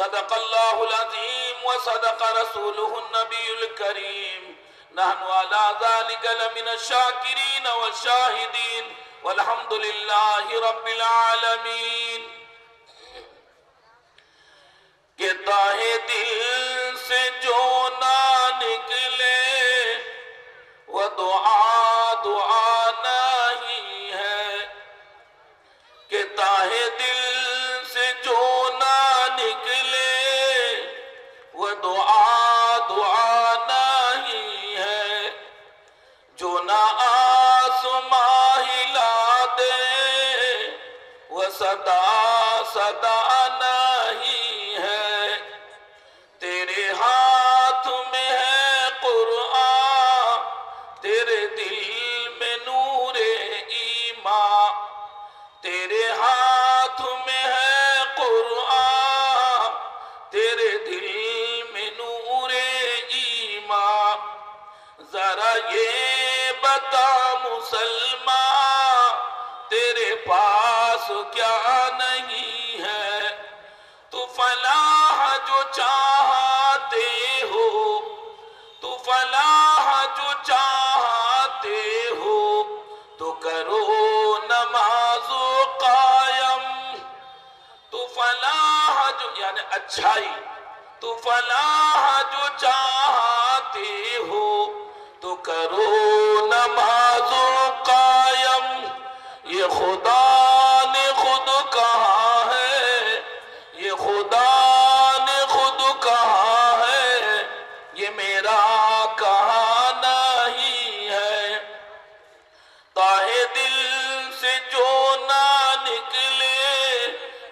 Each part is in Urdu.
صدق اللہ العظیم وصدق رسولہ النبی الکریم نحن على ذلك لمن الشاکرین والشاہدین والحمد للہ رب العالمین. کہ تاہے دل سے جو نہ نکلے وہ دعا دعا نہیں ہے. کہ تاہے دل سے جو نہ نکلے وہ دعا دعا نہیں ہے. جو نہ آسماں ہلا دے وہ صدا صدا نہیں ہے. تیرے ہاتھ میں ہے قرآن تیرے دل میں نور ایمان. تیرے ہاتھ میں ہے قرآن تیرے دل میں نور ایمان. ذرا یہ بتا مسلمان تیرے پاس کیا نہیں ہے. تو فلاح جو چاہتے ہو تو فلاح جو چاہتے ہو تو کرو نماز و قائم. تو فلاح جو یعنی اچھائی تو فلاح جو چاہتے ہو تو کرو نماز و قائم. یہ خدا نے خود کہا ہے یہ خدا نے خود کہا ہے یہ میرا کہا نہیں ہے. تاہے دل سے جو نہ نکلے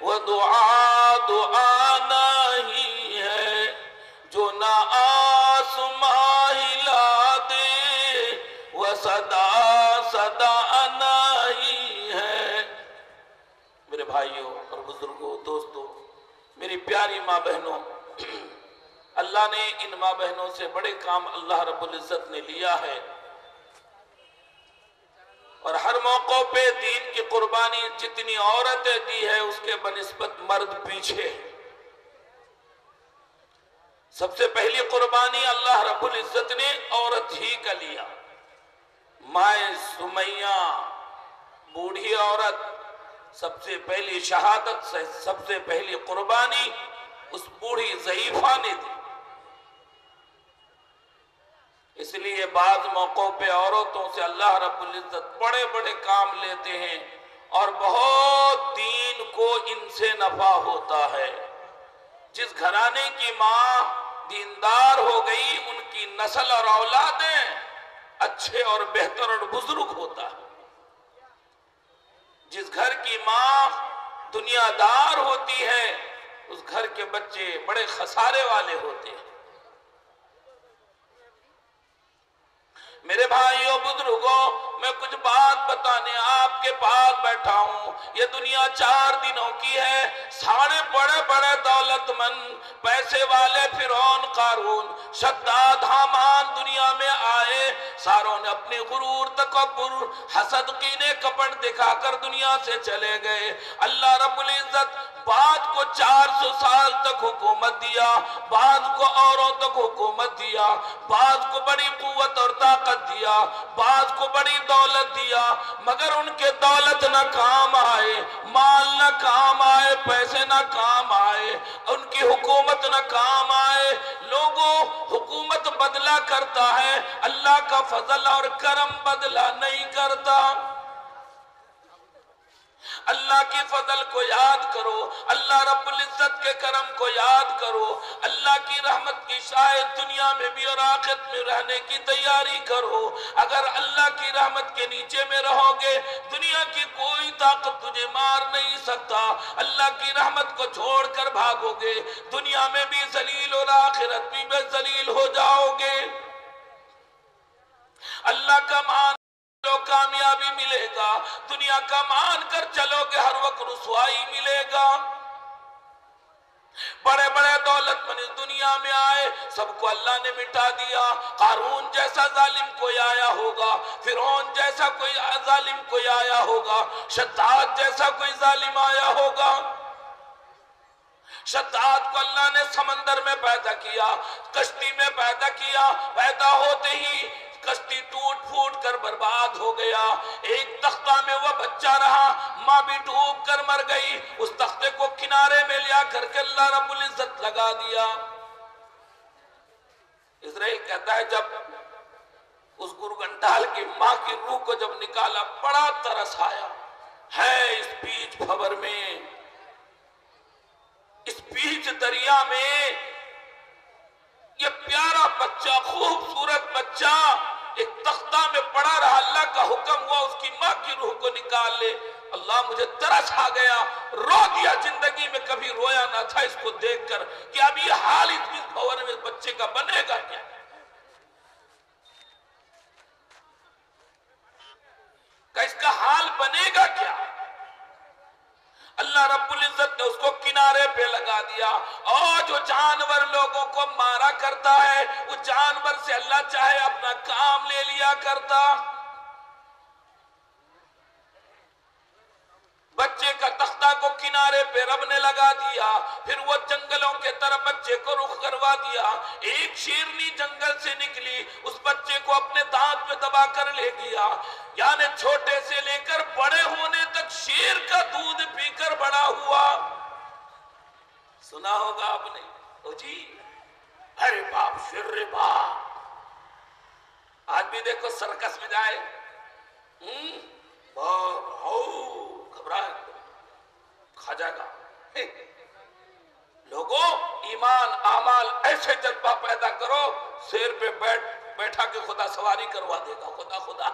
وہ دعا دعا نہیں ہے. جو نہ آسماں ہلا دے وہ صدا صدا نہیں ہے. میرے بھائیوں اور بزرگوں دوستوں میری پیاری ماں بہنوں اللہ نے ان ماں بہنوں سے بڑے کام اللہ رب العزت نے لیا ہے اور ہر موقع پہ دین کی قربانی جتنی عورتیں دی ہے اس کے بنسبت مرد پیچھے. سب سے پہلی قربانی اللہ رب العزت نے عورت ہی کا لیا. مائے سمیہ بوڑھی عورت سب سے پہلی شہادت سے سب سے پہلی قربانی اس بوڑھی ضعیفہ نے دی. اس لیے بعض موقعوں پہ عورتوں سے اللہ رب العزت بڑے بڑے کام لیتے ہیں اور بہت دین کو ان سے نفع ہوتا ہے. جس گھرانے کی ماں دیندار ہو گئی ان کی نسل اور اولادیں اچھے اور بہتر اور بزرگ ہوتا ہے. جس گھر کی ماں دنیا دار ہوتی ہے اس گھر کے بچے بڑے خسارے والے ہوتے ہیں. میرے بھائیوں بزرگوں میں کچھ بات بتانے آپ کے پاس بیٹھا ہوں. یہ دنیا 4 دنوں کی ہے. سارے بڑے بڑے دولت مند پیسے والے فرعون قارون شداد حامان دنیا میں آئے. ساروں نے اپنی غرور تکبر حسد کینے کپٹ دکھا کر دنیا سے چلے گئے. اللہ رب العزت بعض کو 400 سال تک حکومت دیا, بعض کو اوروں تک حکومت دیا, بعض کو بڑی قوت اور طاقت دیا, بعض کو بڑی دولت دیا, مگر ان کے دولت نہ کام آئے, مال نہ کام آئے, پیسے نہ کام آئے, ان کی حکومت نہ کام آئے. لوگوں حکومت بدلا کرتا ہے, اللہ کا فضل اور کرم بدلا نہیں کرتا. اللہ کی فضل کو یاد کرو, اللہ رب العزت کے کرم کو یاد کرو, اللہ کی رحمت کی شاید دنیا میں بھی اور آخرت میں رہنے کی تیاری کرو. اگر اللہ کی رحمت کے نیچے میں رہو گے دنیا کی کوئی طاقت تجھے مار نہیں سکتا. اللہ کی رحمت کو چھوڑ کر بھاگو گے دنیا میں بھی ذلیل اور آخرت میں بھی ذلیل ہو جاؤ گے. اللہ کا مان لو کامیابی ملے گا, دنیا کا مان کر چلو گے ہر وقت رسوائی ملے گا. بڑے بڑے دولت مند اس دنیا میں آئے, سب کو اللہ نے مٹا دیا. قارون جیسا ظالم کوئی آیا ہوگا, فرعون جیسا کوئی ظالم کوئی آیا ہوگا, شداد جیسا کوئی ظالم آیا ہوگا. شداد کو اللہ نے سمندر میں پیدا کیا، کشتی میں پیدا کیا، پیدا ہوتے ہی کشتی ٹوٹ پھوٹ کر برباد ہو گیا، ایک تختہ میں وہ بچہ رہا، ماں بھی ڈوب کر مر گئی، اس تختے کو کنارے میں لیا کر کے اللہ رب العزت لگا دیا۔ اسرائیل کہتا ہے جب اس گرگنڈال کی ماں کی روح کو جب نکالا بڑا ترس آیا ہے، اس بیچ بھور میں، اس بیچ دریا میں یہ پیارا بچہ، خوبصورت بچہ ایک تختہ میں پڑا رہا، اللہ کا حکم ہوا اس کی ماں کی روح کو نکال لے۔ اللہ مجھے ترس آ گیا، رو دیا، زندگی میں کبھی رویا نہ تھا اس کو دیکھ کر کہ اب یہ حال اس بیچ بھور میں بچے کا بنے گا کیا؟ کہ اس کا حال بنے گا کیا؟ اللہ رب العزت نے اس کو کنارے پہ لگا دیا، اور جو جانور لوگوں کو مارا کرتا ہے اس جانور سے اللہ چاہے اپنا کام لے لیا کرتا۔ بچے کا تختہ کو کنارے پہ رب نے لگا دیا، پھر وہ جنگلوں کے طرف بچے کو رخ کروا دیا، ایک شیرنی جنگل سے نکلی، اس بچے کو اپنے دانت میں دبا کر لے گیا، یعنی چھوٹے سے لے کر بڑے ہونے تک شیر کا دودھ پی کر بڑا ہوا۔ سنا ہوگا آپ نے، او جی ارے باپ شیر رے باپ، آج بھی دیکھو سرکس میں جائے گھبراہ کھا جائے گا۔ لوگوں ایمان اعمال ایسے جذبہ پیدا کرو، شیر پہ بیٹھا کے خدا سواری کروا دے گا۔ خدا خدا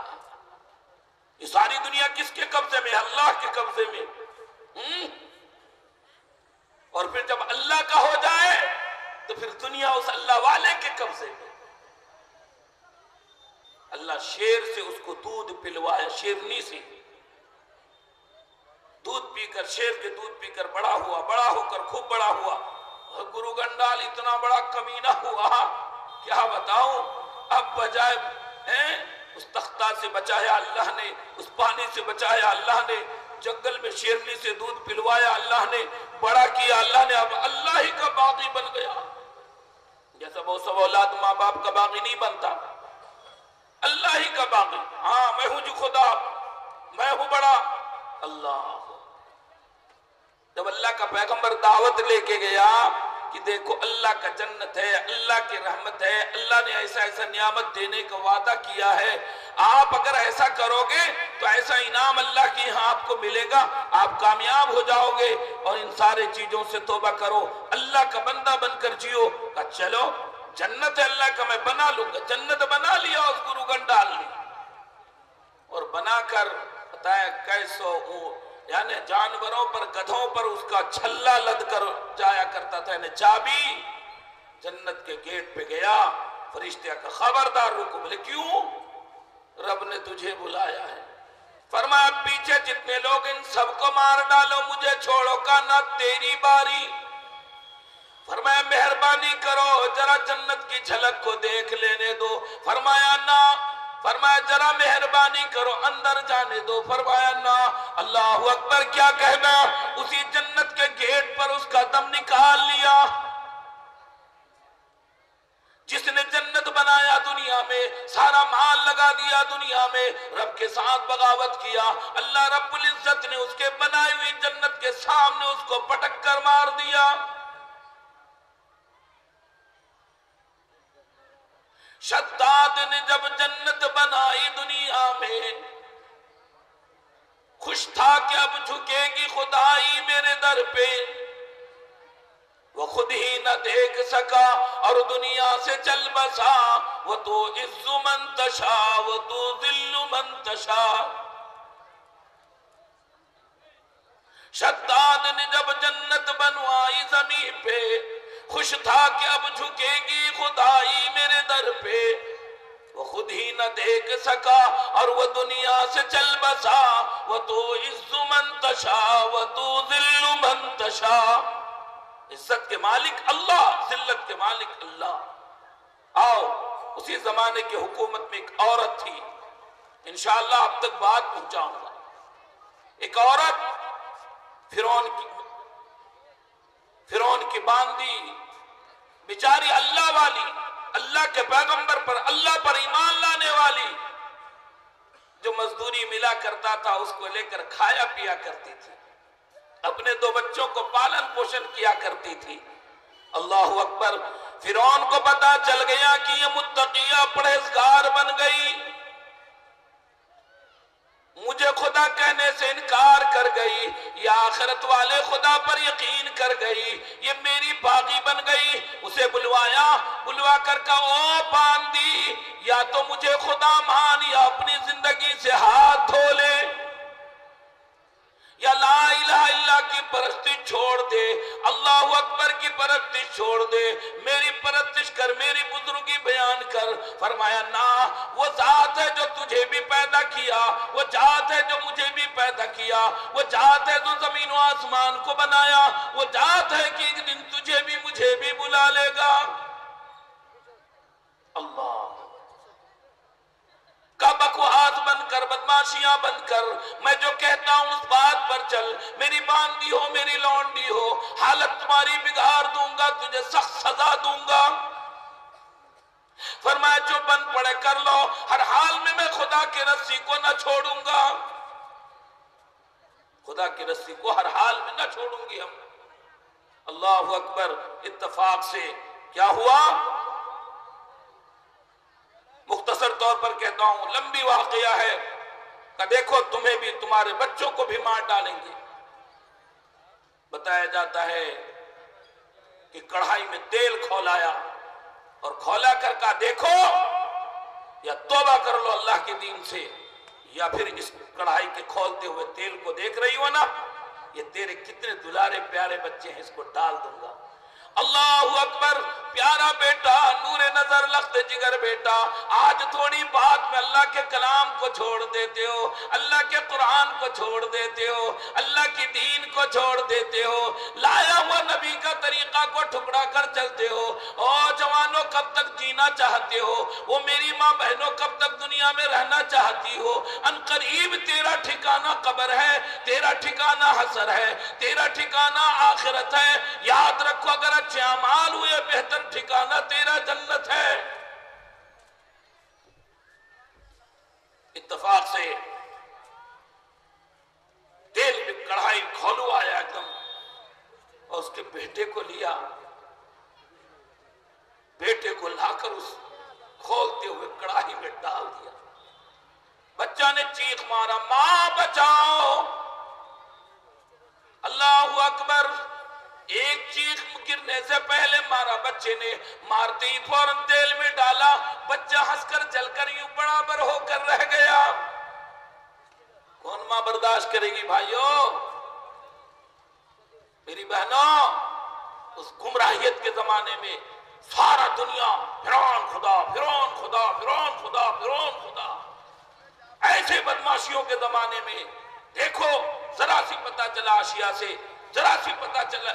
یہ ساری دنیا کس کے قبضے میں؟ اللہ کے قبضے میں۔ اور پھر جب اللہ کا ہو جائے تو پھر دنیا اس اللہ والے کے قبضے میں۔ اللہ شیر سے اس کو دودھ پلوایا، شیرنی سے دودھ پی کر، شیر کے دودھ پی کر بڑا ہوا، بڑا ہو کر خوب بڑا ہوا۔ اور گرو گنڈال اتنا بڑا کمینہ ہوا، کیا بتاؤں، اب بجائے اس تختہ سے بچایا اللہ نے، اس پانی سے بچایا اللہ نے، جنگل میں شیرنی سے دودھ پلوایا اللہ نے، بڑا کیا اللہ نے، اب اللہ ہی کا باغی بن گیا۔ جیسا وہ سب اولاد ماں باپ کا باغی نہیں بنتا، اللہ ہی کا باغی۔ ہاں میں ہوں جو خدا، میں ہوں بڑا اللہ۔ جب اللہ کا پیغمبر دعوت لے کے گیا کہ دیکھو اللہ کا جنت ہے، اللہ کی رحمت ہے، اللہ نے ایسا ایسا نعمت دینے کا وعدہ کیا ہے، آپ اگر ایسا کرو گے تو ایسا انعام اللہ کی یہاں آپ کو ملے گا، آپ کامیاب ہو جاؤ گے، اور ان سارے چیزوں سے توبہ کرو، اللہ کا بندہ بن کر جیو۔ کہا چلو جنت اللہ کا میں بنا لوں گا۔ جنت بنا لیا اس گرو گنڈال نے، اور بنا کر بتایا کیسو یعنی جانوروں پر، گدھوں پر اس کا چھلا لد کر جایا کرتا تھا، یعنی چابی جنت کے گیٹ پہ گیا، فرشتے کا خبردار رکو، بولے کیوں؟ رب نے تجھے بلایا ہے۔ فرمایا پیچھے جتنے لوگ ان سب کو مار ڈالو، مجھے چھوڑو، کا نہ تیری باری۔ فرمایا مہربانی کرو ذرا جنت کی جھلک کو دیکھ لینے دو۔ فرمایا نہ، فرمایا ذرا مہربانی کرو اندر جانے دو۔ فرمایا نہ۔ اللہ اکبر، کیا کہنا، اسی جنت کے گیٹ پر اس کا دم نکال لیا۔ جس نے جنت بنایا دنیا میں، سارا مال لگا دیا دنیا میں، رب کے ساتھ بغاوت کیا، اللہ رب العزت نے اس کے بنائی ہوئی جنت کے سامنے اس کو پٹک کر مار دیا۔ شداد نے جب جنت بنائی دنیا میں، خوش تھا کہ اب جھکے گی خدائی میرے در پہ، وہ خود ہی نہ دیکھ سکا اور دنیا سے چل بسا، وہ تو عز من تشا وہ تو ذل من تشا۔ شداد نے جب جنت بنوائی زمین پہ، خوش تھا کہ اب جھکے گی خدائی میرے در پہ، وہ خود ہی نہ دیکھ سکا اور وہ دنیا سے چل بسا، وہ تو عز من تشا وہ تو ذل من تشا۔ عزت کے مالک اللہ، ذلت کے مالک اللہ۔ آؤ اسی زمانے کی حکومت میں ایک عورت تھی، انشاءاللہ اب تک بات پہنچاؤں گا۔ ایک عورت فرعون کی فرعون کی باندی بیچاری اللہ والی، اللہ کے پیغمبر پر، اللہ پر ایمان لانے والی، جو مزدوری ملا کرتا تھا اس کو لے کر کھایا پیا کرتی تھی، اپنے 2 بچوں کو پالن پوشن کیا کرتی تھی۔ اللہ اکبر۔ فرعون کو پتا چل گیا کہ یہ متقیہ پرہیزگار بن گئی، مجھے خدا کہنے سے انکار کر گئی، یہ آخرت والے خدا پر یقین کر گئی، یہ میری باغی بن گئی۔ اسے بلوایا، بلوا کر کہا او باندی، یا تو مجھے خدا مان یا اپنی زندگی سے ہاتھ دھو لے، یا لا الہ الا کی پرستش چھوڑ دے، اللہ اکبر کی پرستش چھوڑ دے، میری پرستش کر، میری بزرگی بیان کر۔ فرمایا نہ، وہ ذات ہے جو تجھے بھی پیدا کیا، وہ ذات ہے جو مجھے بھی پیدا کیا، وہ ذات ہے جو زمین و آسمان کو بنایا، وہ ذات ہے کہ ایک دن تجھے بھی مجھے بھی بلا لے گا۔ اللہ کا بکواس بن کر، بدماشیاں بن کر، میں جو کہتا ہوں اس بات پر چل، میری باندی ہو، میری لونڈی ہو، حالت تمہاری بگاڑ دوں گا، تجھے سخت سزا دوں گا۔ فرمایا جو بن پڑے کر لو، ہر حال میں خدا کی رسی کو نہ چھوڑوں گا، خدا کی رسی کو ہر حال میں نہ چھوڑوں گی ہم۔ اللہ اکبر۔ اتفاق سے کیا ہوا؟ مختصر طور پر کہتا ہوں، لمبی واقعہ ہے کہ دیکھو تمہیں بھی، تمہارے بچوں کو بھی مار ڈالیں گے۔ بتایا جاتا ہے کہ کڑھائی میں تیل کھولایا اور کھولا کر کہا دیکھو، یا توبہ کر لو اللہ کے دین سے، یا پھر اس کڑھائی کے کھولتے ہوئے تیل کو دیکھ رہی ہو نا، یہ تیرے کتنے دلارے پیارے بچے ہیں، اس کو ڈال دوں گا۔ اللہ اکبر۔ پیارا بیٹا، نور نظر، لخت جگر بیٹا، آج تھوڑی بات میں اللہ کے کلام کو چھوڑ دیتے ہو، اللہ کے قرآن کو چھوڑ دیتے ہو، اللہ کی دین کو چھوڑ دیتے ہو، لایا ہوا نبی کا طریقہ کو ٹھکرا کر چلتے ہو۔ او جوانوں، کب تک جینا چاہتے ہو؟ وہ میری ماں بہنوں، کب تک دنیا میں رہنا چاہتی ہو؟ ان قریب تیرا ٹھکانہ قبر ہے، تیرا ٹھکانہ حشر ہے، تیرا ٹھکانہ آخرت ہے۔ یاد رکھو، اگر اچھے اعمال ہوئے، بہتر ٹھکانہ تیرا جنت ہے۔ اتفاق سے تیل میں کڑھائی کھولو آیا ایک دم، اور اس کے بیٹے کو لیا، بیٹے کو لا کر اس کھولتے ہوئے کڑھائی میں ڈال دیا۔ بچہ نے چیخ مارا، ماں بچاؤ! اللہ اکبر۔ ایک چیخ گرنے سے پہلے مارا بچے نے، مارتے ہی فوراً تیل میں ڈالا، بچہ ہنس کر جل کر یوں برابر ہو کر رہ گیا۔ کون ماں برداشت کرے گی بھائیو؟ میری بہنوں، اس گمراہیت کے زمانے میں سارا دنیا فرعون خدا، فرعون خدا، فرعون خدا، فرعون خدا، ایسے بدماشیوں کے زمانے میں دیکھو، ذرا سی پتا چلا آسیہ سے، ذرا سی پتا چلا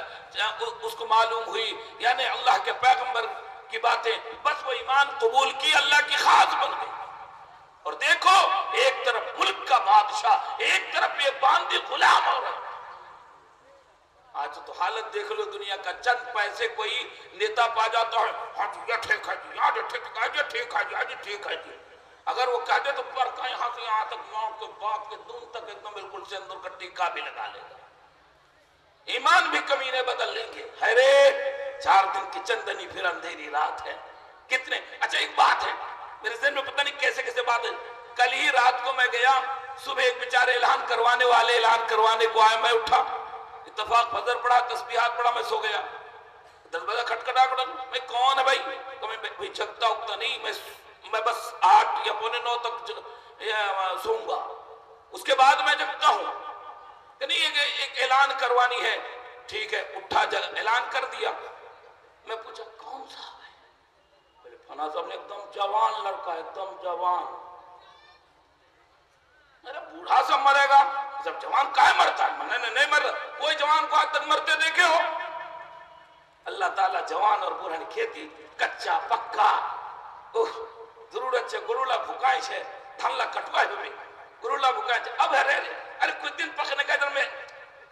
اس کو معلوم ہوئی، یعنی اللہ کے پیغمبر کی باتیں، بس وہ ایمان قبول کی، اللہ کی خاص بن گئی۔ اور دیکھو، ایک طرف ملک کا بادشاہ، ایک طرف یہ باندی غلام عورت۔ آج تو حالت دیکھ لو دنیا کا، چند پیسے کوئی نیتا پا جاتا ہے، ہاں جی یہ ٹھیک ہے جی، ہاں جی ٹھیک ہے جی، ٹھیک ہے جی، ہاں جی ٹھیک ہے جی۔ اگر وہ کہہ دے تو پر کا یہاں سے یہاں تک، یہاں کے باپ کے دون تک ایک دم بالکل سے اندر کا ٹیکہ بھی لگا لے گا۔ ایمان بھی کمینے بدل لیں گے۔ ہیرے 4 دن کی چندنی پھر اندھیری رات ہے۔ کتنے، اچھا ایک بات ہے میرے ذہن میں، پتہ نہیں کیسے کیسے بات ہے۔ کل ہی رات کو میں گیا، صبح ایک بیچارے اعلان کروانے والے اعلان کروانے کو آئے، میں اٹھا، اتفاق فجر پڑھا، تسبیحات پڑھا، میں سو گیا۔ 10 بجے کھٹکھٹا میں کون ہے بھائی؟ تو میں بھائی جگتا اگتا نہیں، میں بس 8 یا پونے 9 تک سوؤں گا، اس کے بعد میں جگتا ہوں کہ نہیں ایک اعلان کروانی ہے۔ ٹھیک ہے، اٹھا اعلان کر دیا۔ میں پوچھا کون صاحب ہے؟ بولے فلاں صاحب نے، ایک دم جوان لڑکا، ایک دم جوان۔ میرا بوڑھا سب مرے گا، سب جوان کائے مرتا ہے؟ میں نے نہیں مر، کوئی جوان کو آج تک مرتے دیکھے ہو؟ اللہ تعالیٰ جوان اور بوڑھا کھیتی کچا پکا ضرورت ہے، گرولا بھکائش ہے، دھنلا کٹوا ہے بھی گرولا بھکائش ہے۔ اب ہے رہے ارے کچھ دن پکنے کا ادھر میں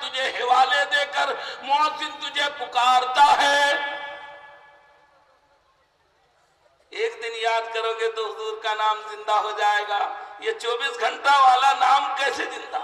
تجھے حوالے دے کر مؤذن تجھے پکارتا ہے. ایک دن یاد کرو گے تو حضور کا نام زندہ ہو جائے گا. یہ 24 گھنٹہ والا نام کیسے زندہ؟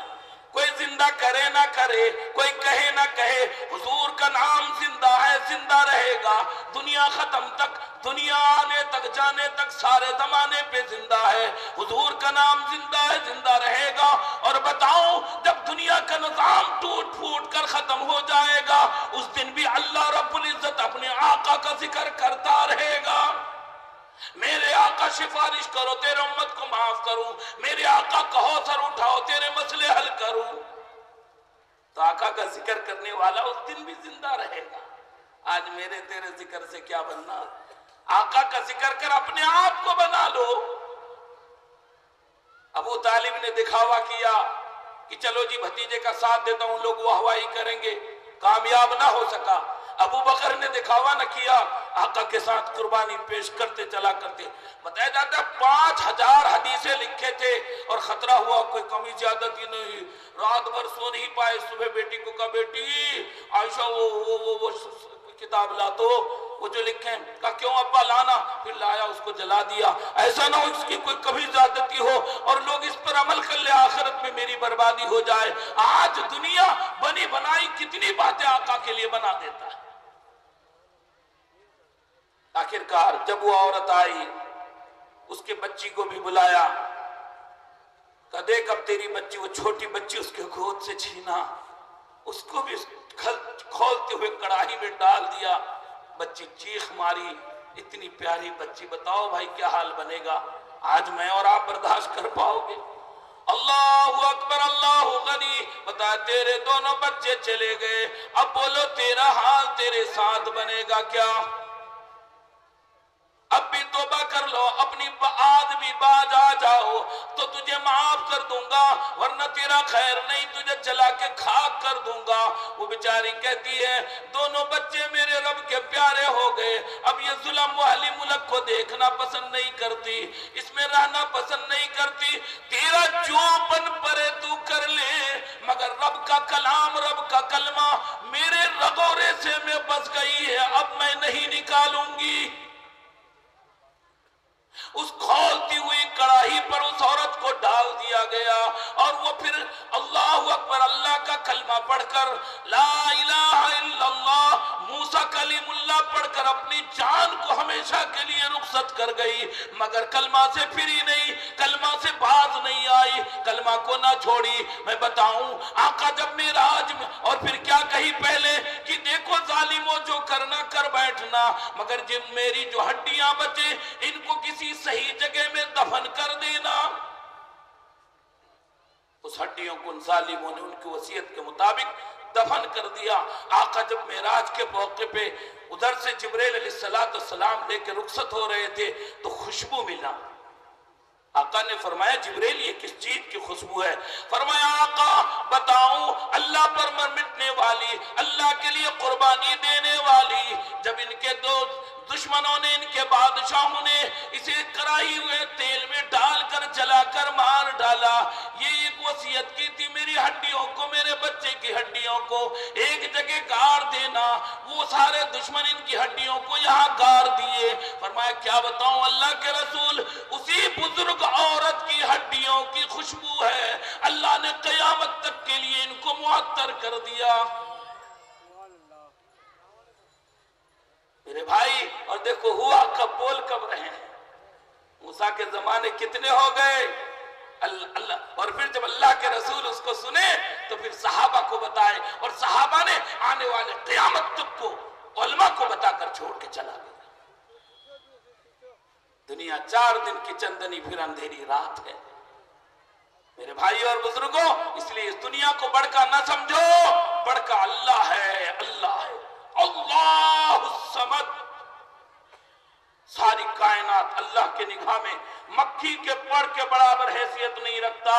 کوئی زندہ کرے نہ کرے، کوئی کہے نہ کہے، حضور کا نام زندہ ہے، زندہ رہے گا. دنیا ختم تک، دنیا آنے تک، جانے تک، سارے زمانے پہ زندہ ہے. حضور کا نام زندہ ہے، زندہ رہے گا. اور بتاؤں جب دنیا کا نظام ٹوٹ پھوٹ کر ختم ہو جائے گا، اس دن بھی اللہ رب العزت اپنے آقا کا ذکر کرتا رہے گا. میرے آقا سفارش کرو تیرے امت کو معاف کروں، میرے آقا کہو سر اٹھاؤ تیرے مسئلے حل کروں. تو آقا کا ذکر کرنے والا اس دن بھی زندہ رہے گا. آج میرے تیرے ذکر سے کیا بننا؟ آقا کا ذکر کر اپنے آپ کو بنا لو. ابو طالب نے دکھاوا کیا کہ چلو جی بھتیجے کا ساتھ دیتا ہوں، لوگ واہ واہی کریں گے، کامیاب نہ ہو سکا. ابو بکر نے دکھاوا نہ کیا، آقا کے ساتھ قربانی پیش کرتے چلا کرتے. بتایا جاتا ہے 5000 حدیثیں لکھے تھے اور خطرہ ہوا کوئی کمی زیادتی نہیں. رات بھر سو نہیں پائے. صبح بیٹی کو کہا بیٹی عائشہ وہ کتاب لا تو وہ جو لکھیں. کہا کیوں ابا لانا؟ پھر لایا، اس کو جلا دیا. ایسا نہ ہو اس کی کوئی کبھی زیادتی ہو اور لوگ اس پر عمل کر لے، آخرت میں میری بربادی ہو جائے. آج دنیا بنی بنائی کتنی باتیں آقا کے لیے بنا دیتا ہے. آخرکار جب وہ عورت آئی، اس کے بچی کو بھی بلایا. کہا دیکھ اب تیری بچی، وہ چھوٹی بچی اس کے گود سے چھینا، اس کو بھی کھولتے ہوئے کڑاہی میں ڈال دیا. بچی چیخ ماری. اتنی پیاری بچی، بتاؤ بھائی کیا حال بنے گا؟ آج میں اور آپ برداشت کر پاؤ گے؟ اللہ اکبر اللہ غنی. بتا تیرے دونوں بچے چلے گئے، اب بولو تیرا حال تیرے ساتھ بنے گا کیا؟ اب بھی توبہ کر لو، اپنی آدمی باز آ جاؤ تو تجھے معاف کر دوں گا، ورنہ تیرا خیر نہیں، تجھے جلا کے خاک کر دوں گا. وہ بیچاری کہتی ہے دونوں بچے میرے رب کے پیارے ہو گئے، اب یہ ظلم والی ملک کو دیکھنا پسند نہیں کرتی، اس میں رہنا پسند نہیں کرتی. تیرا جو بن پڑے تو کر لے، مگر رب کا کلام، رب کا کلمہ میرے رگورے سے میں بس گئی ہے، اب میں نہیں نکالوں گی. اس کھولتی ہوئی کڑاہی پر اس عورت کو ڈال دیا گیا اور وہ پھر اللہ اکبر اللہ کا کلمہ پڑھ کر، لا الہ الا اللہ موسیٰ کلیم اللہ پڑھ کر اپنی جان کو ہمیشہ کے لیے رخصت کر گئی. مگر کلمہ سے پھری نہیں، کلمہ سے باز نہیں آئی، کلمہ کو نہ چھوڑی. میں بتاؤں آقا جب معراج میں، اور پھر کیا کہی پہلے کہ دیکھو ظالموں جو کرنا کر بیٹھنا، مگر جب میری جو ہڈیاں بچے ان کو کسی صحیح جگہ میں دفن کر دینا. اس ہڈیوں کو ان ظالموں نے ان کی وصیت کے مطابق دفن کر دیا. آقا جب معراج کے موقع پہ ادھر سے جبریل علیہ السلام لے کے رخصت ہو رہے تھے تو خوشبو ملا. آقا نے فرمایا جبریل یہ کس چیز کی خوشبو ہے؟ فرمایا آقا بتاؤں، اللہ پر مٹنے والی، اللہ کے لیے قربانی دینے والی. جب ان کے دو دشمنوں نے، ان کے بادشاہوں نے اسے کرائی ہوئے تیل میں ڈال کر جلا کر مار ڈالا، یہ ایک وصیت کی تھی میری ہڈیوں کو، میرے بچے کی ہڈیوں کو ایک جگہ گاڑ دینا. وہ سارے دشمن ان کی ہڈیوں کو یہاں گاڑ دیے. فرمایا کیا بتاؤں اللہ کے رسول، اسی بزرگ عورت کی ہڈیوں کی خوشبو ہے، اللہ نے قیامت تک کے لیے ان کو معطر کر دیا. میرے بھائی اور دیکھو ہوا کب، بول کب رہے ہیں. موسیٰ کے زمانے کتنے ہو گئے اللہ، اور پھر جب اللہ کے رسول اس کو سنے تو پھر صحابہ کو بتائے، اور صحابہ نے آنے والے قیامت تک کو علماء کو بتا کر چھوڑ کے چلا گیا. دنیا 4 دن کی چندنی پھر اندھیری رات ہے. میرے بھائی اور بزرگوں، اس لیے اس دنیا کو بڑھ کا نہ سمجھو، بڑھ کا اللہ ہے، اللہ ہے، اللہ الصمد. ساری کائنات اللہ کے نگاہ میں مکھی کے پڑ کے برابر حیثیت نہیں رکھتا.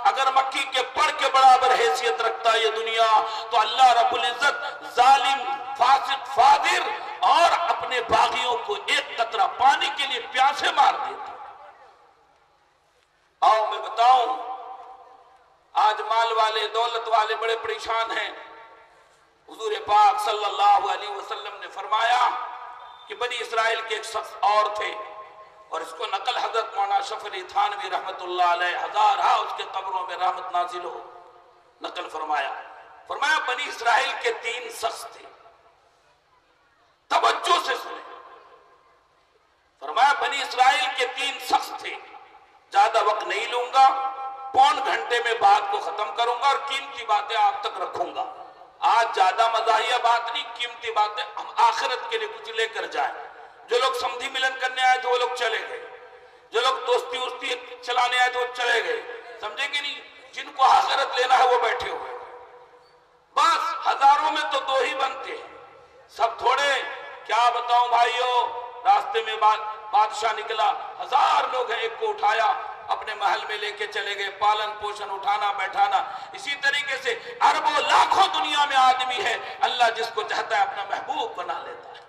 اگر مکھی کے پڑ کے برابر حیثیت رکھتا یہ دنیا تو اللہ رب العزت ظالم، فاسق، فاجر اور اپنے باغیوں کو ایک قطرہ پانی کے لیے پیاسے مار دیتا. آؤ میں بتاؤں، آج مال والے والے دولت والے بڑے پریشان ہیں۔ حضور پاک صلی اللہ علیہ وسلم نے فرمایا کہ بنی اسرائیل کے ایک شخص اور تھے، اور اس کو نقل حضرت مولانا اشرف علی تھانوی رحمت اللہ علیہ ہزارہا اس کے قبروں میں رحمت نازل ہو نقل فرمایا بنی اسرائیل کے 3 شخص تھے، توجہ سے سنیں، فرمایا بنی اسرائیل کے 3 شخص تھے، زیادہ وقت نہیں لوں گا، پون گھنٹے میں بات کو ختم کروں گا اور قیمتی باتیں آپ تک رکھوں گا۔ آج زیادہ مزاحیہ بات نہیں، قیمتی باتیں ہم آخرت کے لیے کچھ لے کر جائیں۔ جو لوگ سمدھی ملن کرنے آئے تھے وہ لوگ چلے گئے، جو لوگ دوستی وستی چلانے آئے تھے وہ چلے گئے، سمجھے کہ نہیں؟ جن کو آخرت لینا ہے وہ بیٹھے ہوئے، بس ہزاروں میں تو 2 ہی بنتے ہیں، سب تھوڑے۔ کیا بتاؤں بھائیو، راستے میں بادشاہ نکلا، 1000 لوگ ہیں، ایک کو اٹھایا اپنے محل میں لے کے چلے گئے، پالن پوشن اٹھانا بیٹھانا۔ اسی طریقے سے اربوں لاکھوں دنیا میں آدمی ہے، اللہ جس کو چاہتا ہے اپنا محبوب بنا لیتا ہے،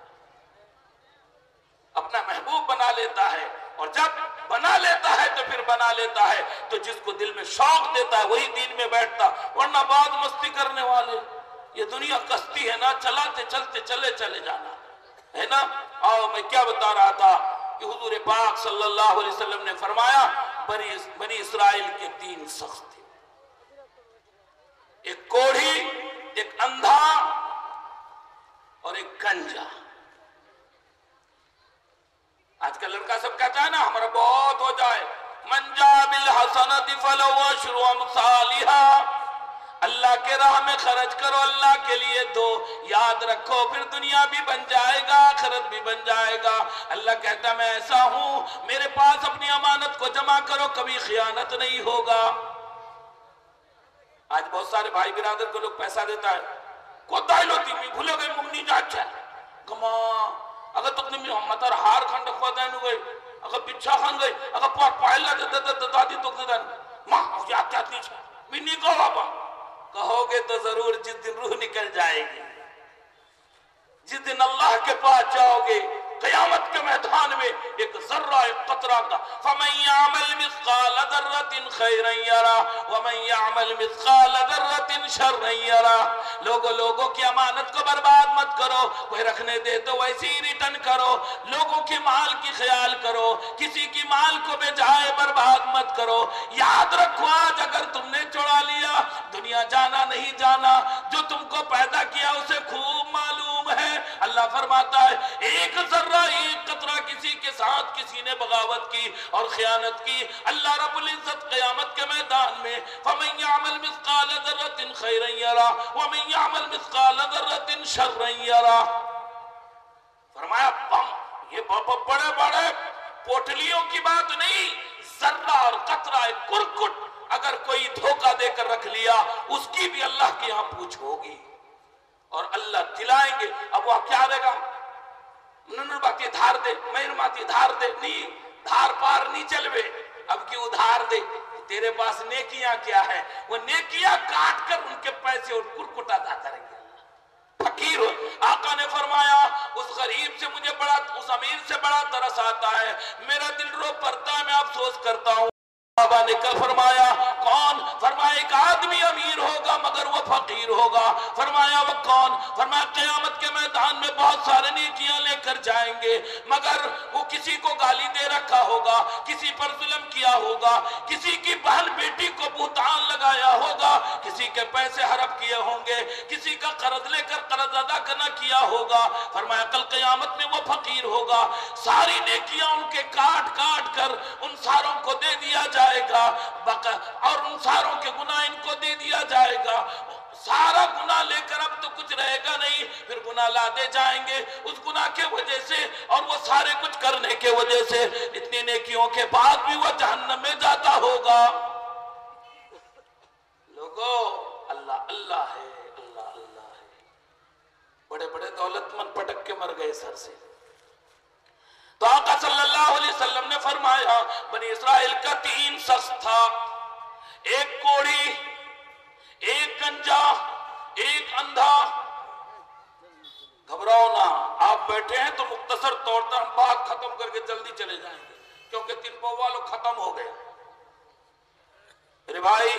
اپنا محبوب بنا لیتا ہے، اور جب بنا لیتا ہے تو پھر بنا لیتا ہے تو جس کو دل میں شوق دیتا ہے وہی دین میں بیٹھتا، ورنہ بعض مستی کرنے والے، یہ دنیا کشتی ہے نا، چلاتے چلتے چلے جانا ہے نا۔ اور میں کیا بتا رہا تھا کہ حضور پاک صلی اللہ علیہ وسلم نے فرمایا بنی اسرائیل کے 3 شخص تھے، ایک کوڑھی، ایک اندھا اور ایک گنجا۔ آج کا لڑکا سب کہتا ہے نا ہمارا بہت ہو جائے، من جاء بالحسنۃ فلہ عشر امثالھا، اللہ کے راہ میں خرچ کرو، اللہ کے لیے دو، یاد رکھو پھر دنیا بھی بن جائے گا، آخرت بھی بن جائے گا۔ اللہ کہتا میں ایسا ہوں، میرے پاس اپنی امانت کو جمع کرو، کبھی خیانت نہیں ہوگا۔ آج بہت سارے بھائی برادر کو لوگ پیسہ دیتا ہے، کوتاہی ہوتی میں بھولے گئے ممنی جاچا گما اگر تکنے میں مطر ہار کھنڈ خواہ دینو گئی، اگر پچھا خان گئی، اگر پہلا دادی تک دین ماں یاد کہت نہیں چھا میں نہیں کہو بابا، کہو گے تو ضرور جس دن روح نکل جائے گی، جس دن اللہ کے پاس جاؤ گے قیامت کے میدان میں ایک ذرہ ایک قطرہ کا فَمَنْ يَعْمَلْ مِثْقَالَ ذَرَّةٍ خَيْرًا يَرَهُ وَمَنْ يَعْمَلْ مِثْقَالَ ذَرَّةٍ شَرًّا يَرَهُ۔ لوگوں کی امانت کو برباد مت کرو، کوئی رکھنے دے تو ویسے ہی ریٹرن کرو، لوگوں کے مال کی خیال کرو، کسی کی مال کو بے جائے برباد مت کرو۔ یاد رکھو آج اگر تم نے چڑھا لیا، دنیا جانا نہیں جانا، جو تم کو پیدا کیا اسے خوب معلوم ہے۔ اللہ فرماتا ہے ایک ذرہ ایک قطرہ کسی کے ساتھ کسی نے بغاوت کی اور خیانت کی، اللہ رب العزت قیامت کے میدان میں فَمَنْ يَعْمَلْ مِثْقَالَ ذَرَّةٍ خَيْرًا يَرَهُ وَمَنْ يَعْمَلْ مِثْقَالَ ذَرَّةٍ شَرًّا يَرَهُ۔ فرمایا یہ بڑے بڑے پوٹلیوں کی بات نہیں، ذرہ اور قطرہ کرکٹ اگر کوئی دھوکہ دے کر رکھ لیا اس کی بھی اللہ کے یہاں پوچھ ہوگی اور اللہ دلائیں گے۔ اب وہ کیا دے گا؟ ننر باتی دھار دے، مہر ماتی دھار دے، نہیں دھار پار نہیں چلوے، اب کی ادھار دے، تیرے پاس نیکیاں کیا ہے؟ وہ نیکیاں کاٹ کر ان کے پیسے اور کرکٹ ادا کریں گے۔ فقیر ہو، آقا نے فرمایا اس غریب سے مجھے بڑا، اس امیر سے بڑا ترس آتا ہے، میرا دل رو پڑتا ہے، میں افسوس کرتا ہوں۔ بابا نے کل فرمایا کون؟ فرمایا ایک آدمی امیر ہوگا مگر وہ فقیر ہوگا۔ فرمایا وہ کون؟ فرمایا قیامت کے میدان میں بہت سارے نیکیاں لے کر جائیں گے مگر وہ کسی کو گالی دے رکھا ہوگا، کسی پر ظلم کیا ہوگا، کسی کی بہن بیٹی کو بہتان لگایا ہوگا، کسی کے پیسے ہڑپ کیے ہوں گے، کسی کا قرض لے کر قرض ادا کرنا کیا ہوگا۔ فرمایا کل قیامت میں وہ فقیر ہوگا، ساری نیکیاں ان کے کاٹ کاٹ کر ان ساروں کو دے دیا جائے گا اور ان ساروں کے گناہ ان کو دے دیا جائے گا۔ سارا گناہ لے کر اب تو کچھ رہے گا نہیں، پھر گناہ لادے جائیں گے اس گناہ کے وجہ سے اور وہ سارے کچھ کرنے کے وجہ سے اتنی نیکیوں کے بعد بھی وہ جہنم میں جاتا ہوگا۔ لوگوں اللہ اللہ ہے، اللہ اللہ ہے۔ بڑے بڑے دولت مند پٹک کے مر گئے سر سے۔ تو آقا صلی اللہ علیہ وسلم نے فرمایا بنی اسرائیل کا 3 شخص تھا، ایک کوڑھی، ایک گنجا، ایک اندھا۔ گھبراؤ نہ، آپ بیٹھے ہیں تو مختصر طور پر ہم بات ختم کر کے جلدی چلے جائیں گے کیونکہ 3 پوا لوگ ختم ہو گئے۔ میرے بھائی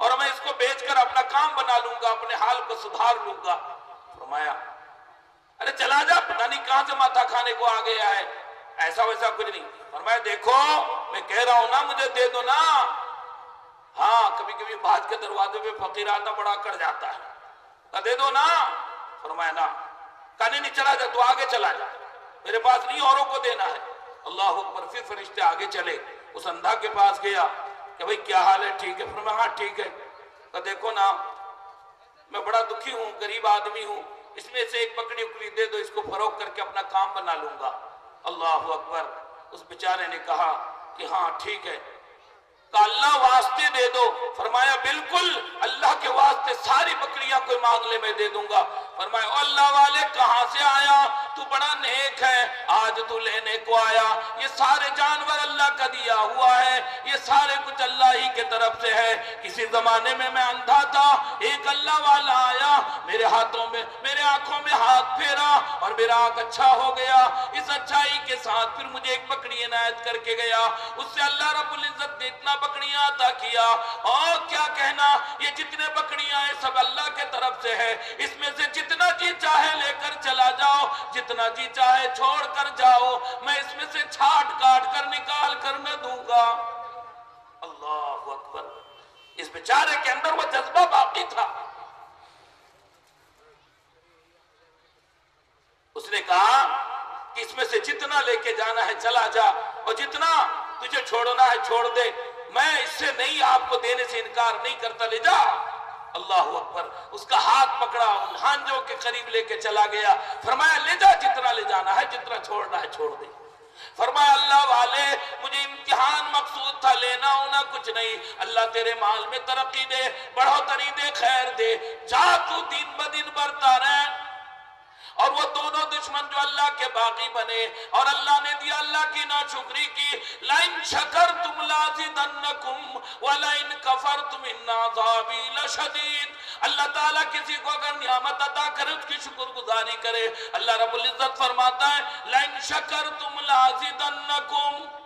اور میں اس کو بیچ کر اپنا کام بنا لوں گا, اپنے حال کو سدھار لوں گا. فرمایا ارے چلا جا, پتہ نہیں کہاں سے ماتھا کھانے کو آ گیا ہے, ایسا ویسا کچھ نہیں. فرمایا دیکھو میں کہہ رہا ہوں نا, مجھے دے دو نا. ہاں کبھی کبھی باج کے دروازے پہ فقیر آتا بڑا کر جاتا ہے, کہا دے دو نا. فرمایا نا. کہا نہیں چلا جا, تو آگے چلا جا, میرے پاس نہیں اوروں کو دینا ہے. اللہ اکبر. پھر فرشتے آگے چلے, اس اندھا کے پاس گیا کہ بھئی کیا حال ہے, ٹھیک ہے؟ فرمایا ہاں ٹھیک ہے. کہا دیکھو نا میں بڑا دکھی ہوں, غریب آدمی ہوں, اس میں سے ایک بکری اکڑی دے دو, اس کو فروخت کر کے اپنا کام بنا لوں گا. اللہ اکبر. اس بیچارے نے کہا کہ ہاں ٹھیک ہے. کہا اللہ واسطے دے دو. فرمایا بالکل اللہ کے واسطے ساری بکریاں کوئی مانگ لے میں دے دوں گا. فرمایا اللہ والے کہاں سے آیا, تو بڑا نیک ہے, آج تو لینے کو آیا. یہ سارے جانور اللہ کا دیا ہوا ہے, یہ سارے کچھ اللہ ہی کے طرف سے ہے. کسی زمانے میں اندھا تھا, ایک اللہ والا آیا, میرے ہاتھوں میں میرے آنکھوں میں ہاتھ پھیرا اور میرا آنکھ اچھا ہو گیا. اس اچھائی کے ساتھ پھر مجھے ایک بکری عنایت کر کے گیا. اس سے اللہ رب العزت نے اتنا بکریاں عطا کیا. اور کیا کہنا, یہ جتنے بکریاں ہیں سب اللہ کے طرف سے ہے. اس میں سے جتنا جی چاہے لے کر چلا جاؤ, جتنا جی چاہے چھوڑ کر جاؤ, میں اس میں سے چھاٹ کاٹ کر نکال کر نہ دوں گا. اللہ اکبر. اس بیچارے کے اندر وہ جذبہ باقی تھا. اس نے کہا کہ اس میں سے جتنا لے کے جانا ہے چلا جا, اور جتنا تجھے چھوڑنا ہے چھوڑ دے, میں اس سے نہیں آپ کو دینے سے انکار نہیں کرتا, لے جا. اللہ اکبر. اس کا ہاتھ پکڑا, ان ہانجوں کے قریب لے کے چلا گیا. فرمایا لے جا, جتنا لے جانا ہے, جتنا چھوڑنا ہے چھوڑ دے. فرمایا اللہ والے مجھے امتحان مقصود تھا, لینا ہونا کچھ نہیں. اللہ تیرے مال میں ترقی دے, بڑھوتری دے, خیر دے, جا تو دن بدن بڑھتا رہ. اور وہ دونوں دشمن جو اللہ کے باقی بنے اور اللہ نے دیا اللہ کی ناشکری کی, لَإِن شَكَرْتُمْ لَأَزِيدَنَّكُمْ وَلَئِن كَفَرْتُمْ إِنَّ عَذَابِي لَشَدِيدٌ. اللہ تعالیٰ کسی کو اگر نعمت عطا کرے اس کی شکر گزاری کرے. اللہ رب العزت فرماتا ہے لَإِن شَكَرْتُمْ لَأَزِيدَنَّكُمْ.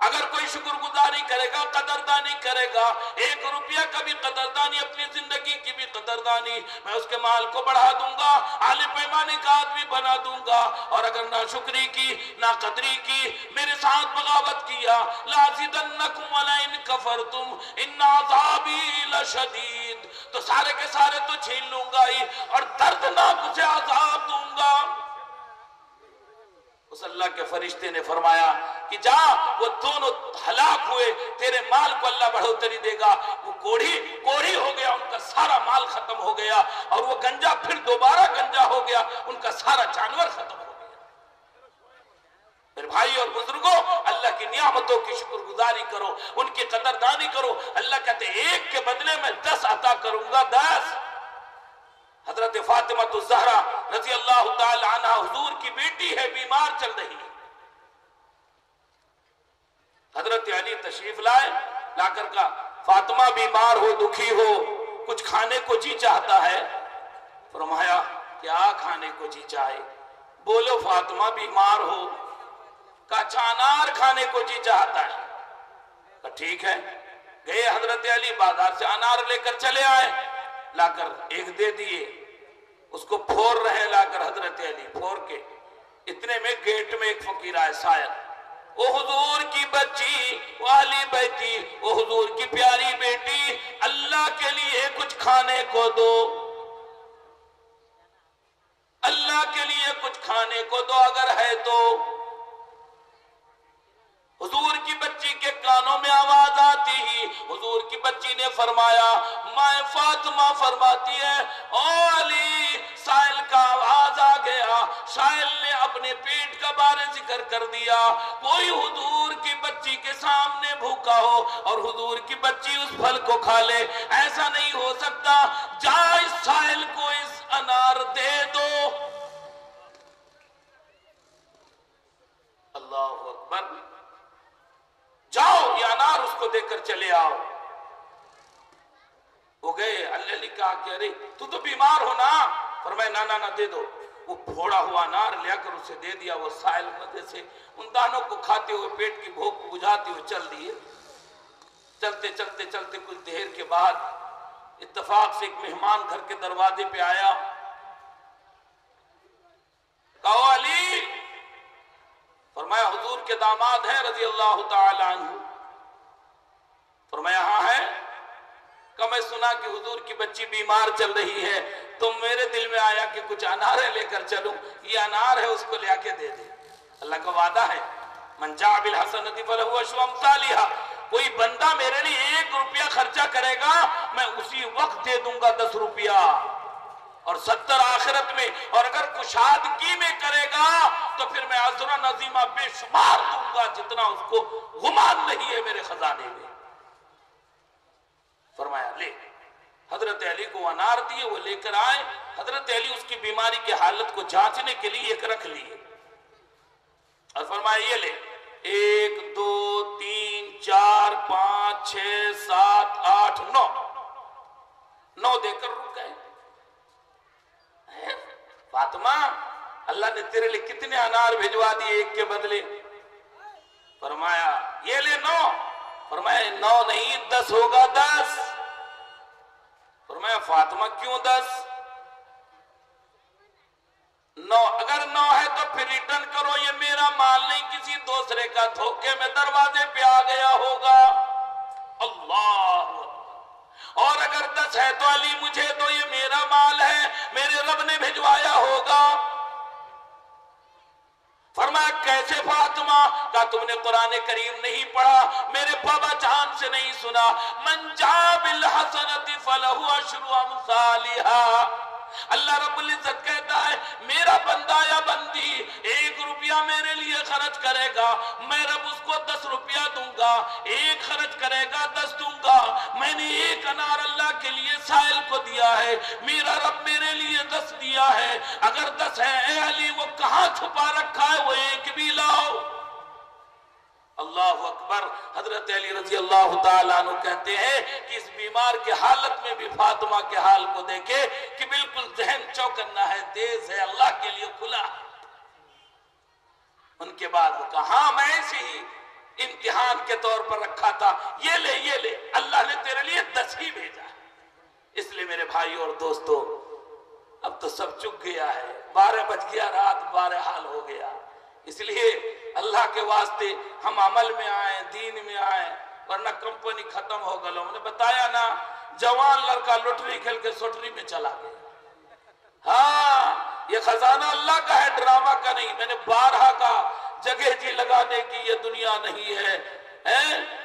اگر کوئی شکر گزاری کرے گا, قدردانی کرے گا, 1 روپیہ کا بھی قدردانی, اپنی زندگی کی بھی قدردانی, میں اس کے مال کو بڑھا دوں گا, عالی پیمانے کا آدمی بنا دوں گا. اور اگر ناشکری کی, ناقدری کی, میرے ساتھ بغاوت کیا, لَأَزِيدَنَّكُمْ وَلَئِن كَفَرْتُمْ إِنَّ عَذَابِي لَشَدِيدٌ. تو سارے کے سارے تو چھین لوں گا ہی, اور دردناک اسے عذاب دوں گا. اس اللہ کے فرشتے نے فرمایا کہ جا, وہ دونوں ہلاک ہوئے, تیرے مال کو اللہ بڑھوتری دے گا. وہ کوڑی ہو گیا, ان کا سارا مال ختم ہو گیا, اور وہ گنجا پھر دوبارہ گنجا ہو گیا, ان کا سارا جانور ختم ہو گیا. میرے بھائی اور بزرگوں, اللہ کی نعمتوں کی شکر گزاری کرو, ان کی قدردانی کرو. اللہ کہتے ہیں 1 کے بدلے میں 10 عطا کروں گا, 10. حضرت فاطمہ الزہرا رضی اللہ تعالی عنہ حضور کی بیٹی ہے, بیمار چل رہی ہے. حضرت علی تشریف لائے, لا کر کہا فاطمہ بیمار ہو, دکھی ہو, کچھ کھانے کو جی چاہتا ہے. فرمایا کیا کھانے کو جی چاہے, بولو فاطمہ بیمار ہو. کہا اچھا انار کھانے کو جی چاہتا ہے. کہا ٹھیک ہے. گئے حضرت علی, بازار سے انار لے کر چلے آئے, لا کر ایک دے دیے, اس کو پھوڑ رہے لا کر حضرت علی, پھوڑ کے اتنے میں گیٹ میں ایک فقیر آئے, سائل, او حضور کی بچی, او اہلی بیٹی, او حضور کی پیاری بیٹی, اللہ کے لیے کچھ کھانے کو دو, اللہ کے لیے کچھ کھانے کو دو اگر ہے تو. حضور کی بچی کے کانوں میں آواز آتی ہی حضور کی بچی نے فرمایا, ماں فاطمہ فرماتی ہے او علی, سائل کا آواز آ گیا. سائل نے اپنے پیٹ کا بارے ذکر کر دیا. کوئی حضور کی بچی کے سامنے بھوکا ہو اور حضور کی بچی اس پھل کو کھا لے, ایسا نہیں ہو سکتا. جا اس سائل کو اس انار دے دو. اللہ اکبر. جاؤ یہ انار اس کو دے کر چلے آؤ. وہ گئے, اللہ نے کہا کہ ارے تو بیمار ہو نا. فرمایا نا دے دو. وہ پھوڑا ہوا انار لے کر اسے دے دیا. وہ سائل مدے سے ان دانوں کو کھاتے ہوئے پیٹ کی بھوک بجھاتے ہوئے چل دیے. چلتے چلتے چلتے کچھ دیر کے بعد اتفاق سے ایک مہمان گھر کے دروازے پہ آیا. کہا علی. فرمایا حضور کے داماد ہیں رضی اللہ تعالی عنہ. فرمایا ہاں ہے. کہ میں سنا کہ حضور کی بچی بیمار چل رہی ہے تو میرے دل میں آیا کہ کچھ اناریں لے کر چلوں. یہ انار ہے اس کو لے کے دے دے. اللہ کا وعدہ ہے من جاء بالحسنۃ فلہ عشر امثالھا. کوئی بندہ میرے لیے 1 روپیہ خرچہ کرے گا میں اسی وقت دے دوں گا 10 روپیہ اور 70 آخرت میں. اور اگر کشادگی میں کرے گا تو پھر میں عذر نظیمہ بے شمار دوں گا جتنا اس کو گمان نہیں ہے میرے خزانے میں. فرمایا لے. حضرت علی کو انار دیے, وہ لے کر آئے. حضرت علی اس کی بیماری کی حالت کو جانچنے کے لیے ایک رکھ لیے اور فرمایا یہ لے. 1 2 3 4 5 6 7 8 9 9 دے کر رک گئے. فاطمہ اللہ نے تیرے لیے کتنے انار بھیجوا دیے ایک کے بدلے. فرمایا یہ لے 9. فرمایا 9 نہیں 10 ہوگا 10. فرمایا فاطمہ کیوں 10؟ 9 اگر 9 ہے تو پھر ریٹرن کرو, یہ میرا مال نہیں کسی دوسرے کا, دھوکے میں دروازے پہ آ گیا ہوگا. اللہ. اور اگر 10 ہے تو علی مجھے دو, یہ میرا مال ہے, میرے رب نے بھجوایا ہوگا. فرمایا کیسے فاطمہ؟ کہا تم نے قرآن کریم نہیں پڑھا, میرے بابا جان سے نہیں سنا. من جاء بالحسنۃ فلہ عشر امثالھا. اللہ رب العزت کہتا ہے میرا بندہ یا بندی 1 روپیہ میرے لیے خرچ کرے گا, میں رب اس کو 10 روپیہ دوں گا. 1 خرچ کرے گا 10 دوں گا. میں نے 1 انار اللہ کے لیے سائل کو دیا ہے, میرا رب میرے لیے 10 دیا ہے. اگر 10 ہے اے علی وہ کہاں چھپا رکھا ہے, وہ 1 بھی لاؤ. اللہ اکبر. حضرت علی رضی اللہ تعالیٰ عنہ کہتے ہیں کہ اس بیمار کے حالت میں بھی فاطمہ کے حال کو دیکھے کہ بالکل ذہن چوکنا ہے, تیز ہے, اللہ کے لیے کھلا. ان کے بعد وہ کہا ہاں میں ایسے ہی امتحان کے طور پر رکھا تھا, یہ لے یہ لے, اللہ نے تیرے لیے 10 ہی بھیجا. اس لیے میرے بھائی اور دوستو اب تو سب چک گیا ہے, 12 بج گیا, رات 12 حال ہو گیا. اس لیے اللہ کے واسطے ہم عمل میں آئیں, دین میں آئیں, ورنہ کمپنی ختم ہو گلو. میں نے بتایا نا جوان لڑکا لوٹری کھیل کے سوٹری میں چلا گیا. ہاں یہ خزانہ اللہ کا ہے, ڈرامہ کا نہیں. میں نے 12 کا جگہ جی لگانے کی یہ دنیا نہیں ہے.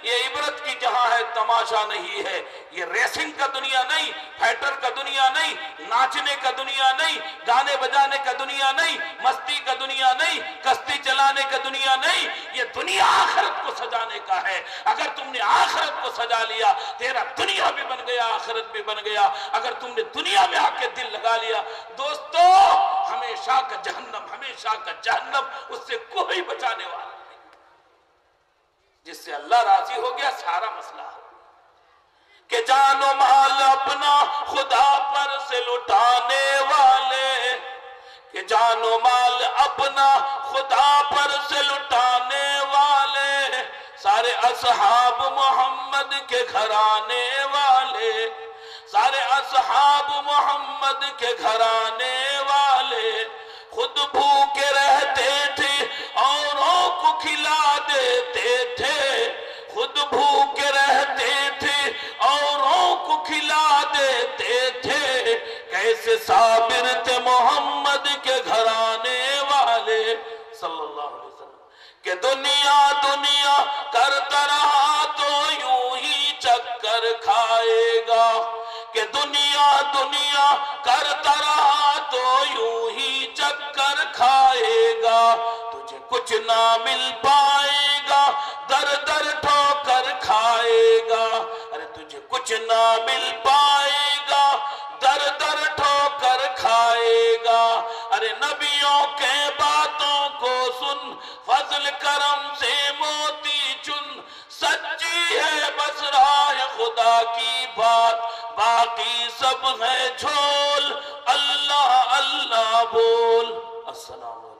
یہ عبرت کی جہاں ہے, تماشا نہیں ہے. یہ ریسنگ کا دنیا نہیں, فائٹر کا دنیا نہیں, ناچنے کا دنیا نہیں, گانے بجانے کا دنیا نہیں, مستی کا دنیا نہیں, کشتی چلانے کا دنیا نہیں. یہ دنیا آخرت کو سجانے کا ہے. اگر تم نے آخرت کو سجا لیا تیرا دنیا بھی بن گیا, آخرت بھی بن گیا. اگر تم نے دنیا میں آ کے دل لگا لیا دوستو ہمیشہ کا جہنم, ہمیشہ کا جہنم, اس سے کوئی بچانے والا نہیں. جس سے اللہ راضی ہو گیا سارا مسئلہ ہو. کہ جان و مال اپنا خدا پر سے لٹانے والے, کہ جان و مال اپنا خدا پر سے لٹانے والے, سارے اصحاب محمد کے گھرانے والے, سارے اصحاب محمد کے گھرانے والے. خود بھوکے رہتے تھے اوروں کو کھلا دیتے تھے, خود بھوکے رہتے تھے اوروں کو کھلا دیتے تھے. کیسے صابر تھے محمد کے گھرانے والے صلی اللہ علیہ وسلم. کہ دنیا دنیا کرتا رہا تو یوں ہی چکر کھائے گا, کہ دنیا دنیا کرتا رہا تو یوں ہی چکر کھائے گا. تجھے کچھ نہ مل پائے گا, در در ٹھوکر کھائے گا. ارے تجھے کچھ نہ مل پائے گا, در در ٹھوکر کھائے گا. ارے نبیوں کے باتوں کو سن, فضل کرم سے موتی چن, سچی ہے بس راہ خدا کی بات, باقی سب ہے جھول, اللہ اللہ بول. السلام